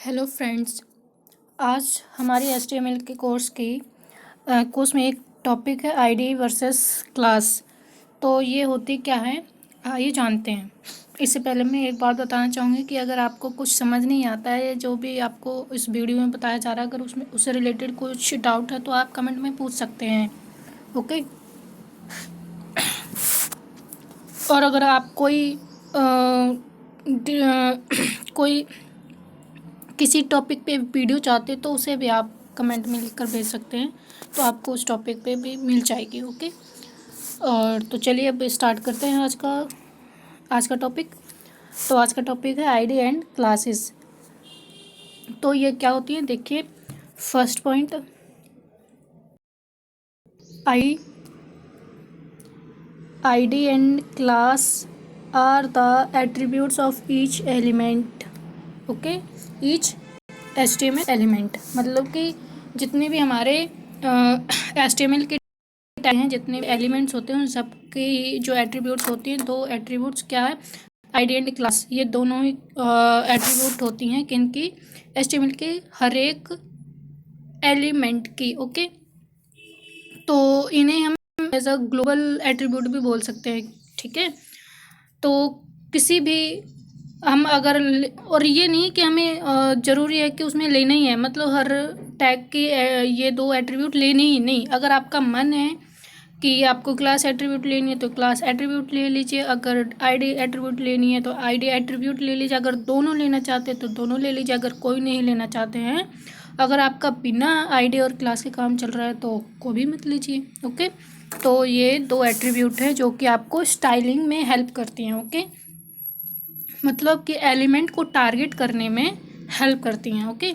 Hello friends. आज हमारे HTML के कोर्स में एक टॉपिक है आईडी वर्सेस क्लास। तो ये होती क्या है, आइए जानते हैं। इससे पहले मैं एक बात बताना चाहूँगी कि अगर आपको कुछ समझ नहीं आता है, जो भी आपको इस वीडियो में बताया जा रहा है, अगर उसमें उससे रिलेटेड कुछ डाउट है तो आप कमेंट में पूछ सकते हैं। ओके। और अगर आप कोई किसी टॉपिक पे वीडियो चाहते तो उसे भी आप कमेंट में लिखकर भेज सकते हैं, तो आपको उस टॉपिक पे भी मिल जाएगी। ओके। और तो चलिए अब स्टार्ट करते हैं आज का टॉपिक। तो आज का टॉपिक है आईडी एंड क्लासेस। तो ये क्या होती है, देखिए। First point, ID and class are the attributes of each element. Okay. Each HTML element मतलब कि जितने भी हमारे HTML के टैग हैं, जितने भी एलिमेंट्स होते हैं, उन सबकी जो एट्रीब्यूट्स होती हैं, दो एट्रीब्यूट्स क्या है, आईडी एंड क्लास। ये दोनों ही एट्रीब्यूट होती हैं किनकी, HTML के हर एक एलिमेंट की। ओके। तो इन्हें हम एज अ ग्लोबल एट्रीब्यूट भी बोल सकते हैं। ठीक है। तो किसी भी हम अगर, और ये नहीं कि हमें ज़रूरी है कि उसमें लेना ही है, मतलब हर टैग की ये दो एट्रीब्यूट लेने ही नहीं। अगर आपका मन है कि आपको क्लास एट्रीब्यूट लेनी है तो क्लास एट्रीब्यूट ले लीजिए, अगर आईडी एट्रीब्यूट लेनी है तो आईडी एट्रीब्यूट ले लीजिए, अगर दोनों लेना चाहते हैं तो दोनों ले लीजिए, अगर कोई नहीं लेना चाहते हैं, अगर आपका बिना आईडी और क्लास के काम चल रहा है तो को भी मत लीजिए। ओके। तो ये दो एट्रीब्यूट है जो कि आपको स्टाइलिंग में हेल्प करती हैं। ओके। मतलब कि एलिमेंट को टारगेट करने में हेल्प करती हैं। ओके।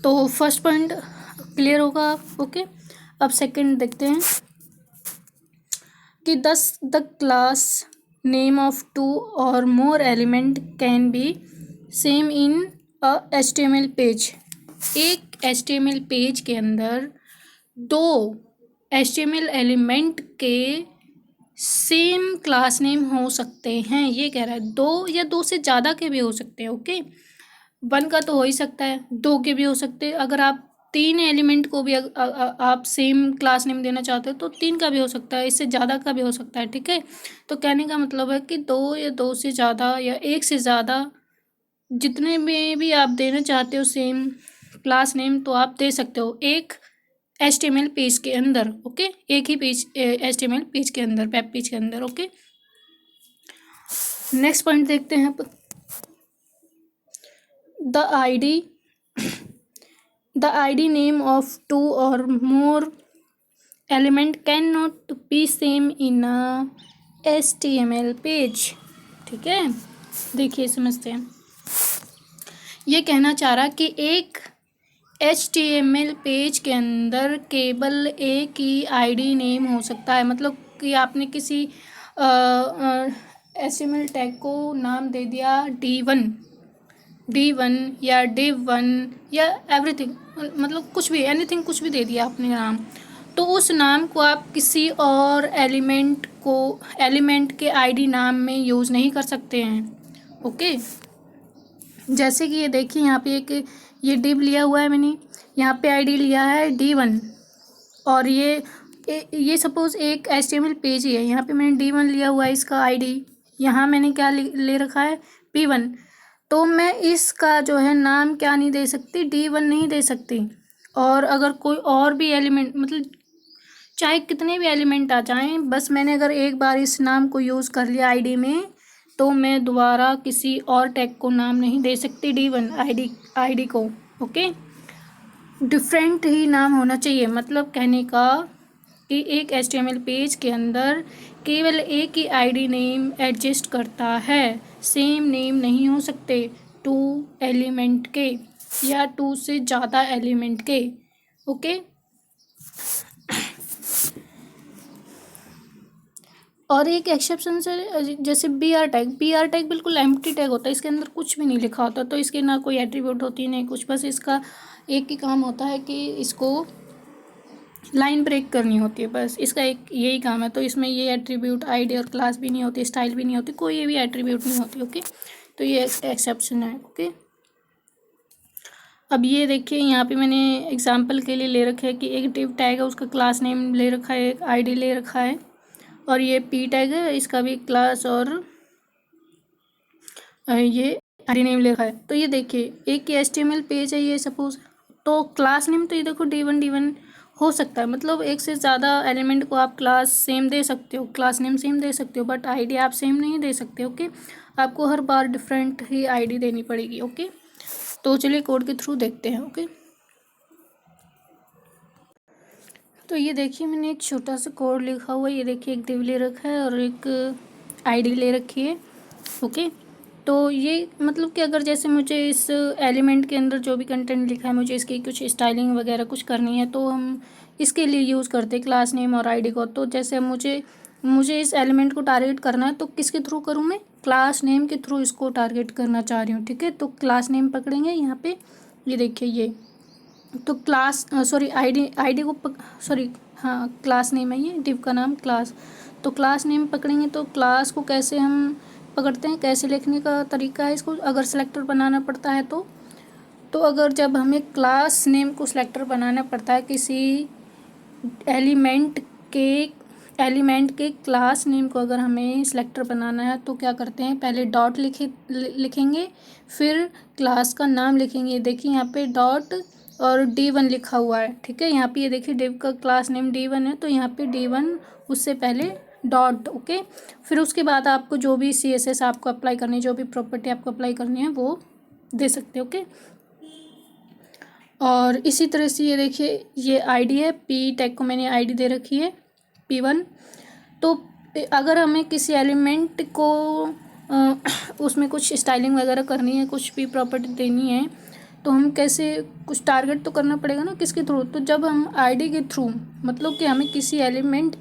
तो फर्स्ट पॉइंट क्लियर होगा। ओके। अब सेकंड देखते हैं कि the class name of two और more element can be same in a HTML page. एक HTML पेज के अंदर दो HTML एलिमेंट के सेम क्लास नेम हो सकते हैं, ये कह रहा है। दो या दो से ज़्यादा के भी हो सकते हैं। ओके। वन का तो हो ही सकता है, दो के भी हो सकते हैं। अगर आप तीन एलिमेंट को भी आप सेम क्लास नेम देना चाहते हो तो तीन का भी हो सकता है, इससे ज़्यादा का भी हो सकता है। ठीक है। तो कहने का मतलब है कि दो या दो से ज़्यादा या एक से ज़्यादा, जितने में भी आप देना चाहते हो सेम क्लास नेम, तो आप दे सकते हो एक HTML पेज के अंदर। ओके। एक ही पेज HTML पेज के अंदर, वेब पेज के अंदर। ओके। नेक्स्ट पॉइंट देखते हैं। The ID name of two or more element cannot be same in a HTML page. ठीक है। देखिए समझते हैं। ये कहना चाह रहा कि एक HTML पेज के अंदर केवल एक ही ID नेम हो सकता है। मतलब कि आपने किसी HTML टैग को नाम दे दिया D1 या div1 या एवरीथिंग, मतलब कुछ भी, एनीथिंग, कुछ भी दे दिया आपने नाम, तो उस नाम को आप किसी और एलिमेंट के आईडी नाम में यूज़ नहीं कर सकते हैं। ओके। जैसे कि ये देखिए, यहाँ पे ये div लिया हुआ है मैंने, यहाँ पे आईडी लिया है D1, और ये सपोज़ एक HTML पेज ही है, यहाँ पे मैंने D1 लिया हुआ है, इसका आईडी यहाँ मैंने क्या ले रखा है, P1। तो मैं इसका जो है नाम क्या नहीं दे सकती, D1 नहीं दे सकती। और अगर कोई और भी एलिमेंट, मतलब चाहे कितने भी एलिमेंट आ जाएं, बस मैंने अगर एक बार इस नाम को यूज़ कर लिया आईडी में, तो मैं दोबारा किसी और टैग को नाम नहीं दे सकती D1 आईडी को। ओके। डिफरेंट ही नाम होना चाहिए, मतलब कहने का कि एक HTML पेज के अंदर केवल एक ही आईडी नेम एडजस्ट करता है, सेम नेम नहीं हो सकते टू एलिमेंट के या टू से ज़्यादा एलिमेंट के। ओके। और एक एक्सेप्शन से, जैसे BR टैग बिल्कुल एम्प्टी टैग होता है, इसके अंदर कुछ भी नहीं लिखा होता, तो इसके ना कोई एट्रीब्यूट होती नहीं कुछ, बस इसका एक ही काम होता है कि इसको लाइन ब्रेक करनी होती है, बस इसका एक यही काम है। तो इसमें ये एट्रीब्यूट आईडी और क्लास भी नहीं होती, स्टाइल भी नहीं होती, कोई ये भी एट्रीब्यूट नहीं होती। ओके। तो ये एक्सेप्शन है। ओके, अब ये देखिए यहाँ पे मैंने एग्जांपल के लिए ले रखा है कि एक डिव टैग है, उसका क्लास नेम ले रखा है, एक आईडी ले रखा है, और ये पी टैग है, इसका भी क्लास और ये आईडी नेम ले रखा है। तो ये देखिए एक HTML पेज है ये सपोज, तो क्लास नेम तो ये देखो D1 हो सकता है, मतलब एक से ज़्यादा एलिमेंट को आप क्लास सेम दे सकते हो, क्लास नेम सेम दे सकते हो, बट आईडी आप सेम नहीं दे सकते। ओके, आपको हर बार डिफरेंट ही आईडी देनी पड़ेगी। ओके, तो चलिए कोड के थ्रू देखते हैं। ओके, तो ये देखिए मैंने एक छोटा सा कोड लिखा हुआ है, ये देखिए एक डिव ले रखा है और एक आईडी ले रखी है। ओके, तो ये मतलब कि अगर जैसे मुझे इस एलिमेंट के अंदर जो भी कंटेंट लिखा है मुझे इसकी कुछ स्टाइलिंग वगैरह कुछ करनी है, तो हम इसके लिए यूज़ करते हैं क्लास नेम और आईडी को। तो जैसे मुझे इस एलिमेंट को टारगेट करना है, तो किसके थ्रू करूँ मैं? क्लास नेम के थ्रू इसको टारगेट करना चाह रही हूँ। ठीक है, तो क्लास नेम पकड़ेंगे यहाँ पे, ये देखिए ये तो क्लास सॉरी आईडी को सॉरी हाँ क्लास नेम है ये, डिव का नाम क्लास। तो क्लास नेम पकड़ेंगे, तो क्लास को कैसे हम पकड़ते हैं, कैसे लिखने का तरीका है इसको, अगर सेलेक्टर बनाना पड़ता है तो अगर जब हमें क्लास नेम को सेलेक्टर बनाना पड़ता है किसी एलिमेंट के क्लास नेम को अगर हमें सेलेक्टर बनाना है, तो क्या करते हैं, पहले डॉट लिखेंगे, फिर क्लास का नाम लिखेंगे। देखिए यहाँ पे डॉट और D1 लिखा हुआ है। ठीक है, यहाँ पे ये देखिए डिव का क्लास नेम D1 है, तो यहाँ पे D1 उससे पहले डॉट। ओके, फिर उसके बाद आपको जो भी CSS आपको अप्लाई करनी है, जो भी प्रॉपर्टी आपको अप्लाई करनी है वो दे सकते हो। ओके, और इसी तरह से ये देखिए ये आईडी है, पी टैग को मैंने आईडी दे रखी है P1। तो अगर हमें किसी एलिमेंट को उसमें कुछ स्टाइलिंग वगैरह करनी है, कुछ भी प्रॉपर्टी देनी है, तो हम कैसे, कुछ टारगेट तो करना पड़ेगा ना किसके थ्रू। तो जब हम आईडी के थ्रू, मतलब कि हमें किसी एलिमेंट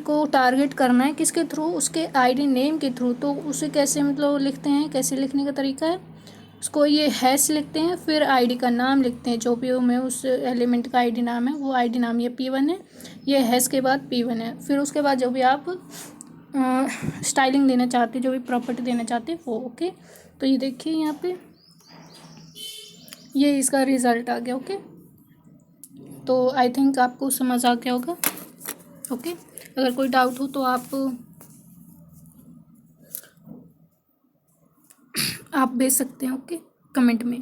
को टारगेट करना है किसके थ्रू, उसके आईडी नेम के थ्रू, तो उसे कैसे मतलब लिखते हैं, कैसे लिखने का तरीका है, उसको ये हैश लिखते हैं, फिर आईडी का नाम लिखते हैं, जो भी हमें उस एलिमेंट का आईडी नाम है वो आईडी नाम ये P1 है, ये हैश के बाद P1 है, फिर उसके बाद जो भी आप स्टाइलिंग देना चाहते हैं, जो भी प्रॉपर्टी देना चाहते हैं वो। ओके, तो ये देखिए यहाँ पे ये इसका रिज़ल्ट आ गया। ओके, तो आई थिंक आपको समझ आ गया होगा। ओके, अगर कोई डाउट हो तो आप भेज सकते हैं। ओके, कमेंट में।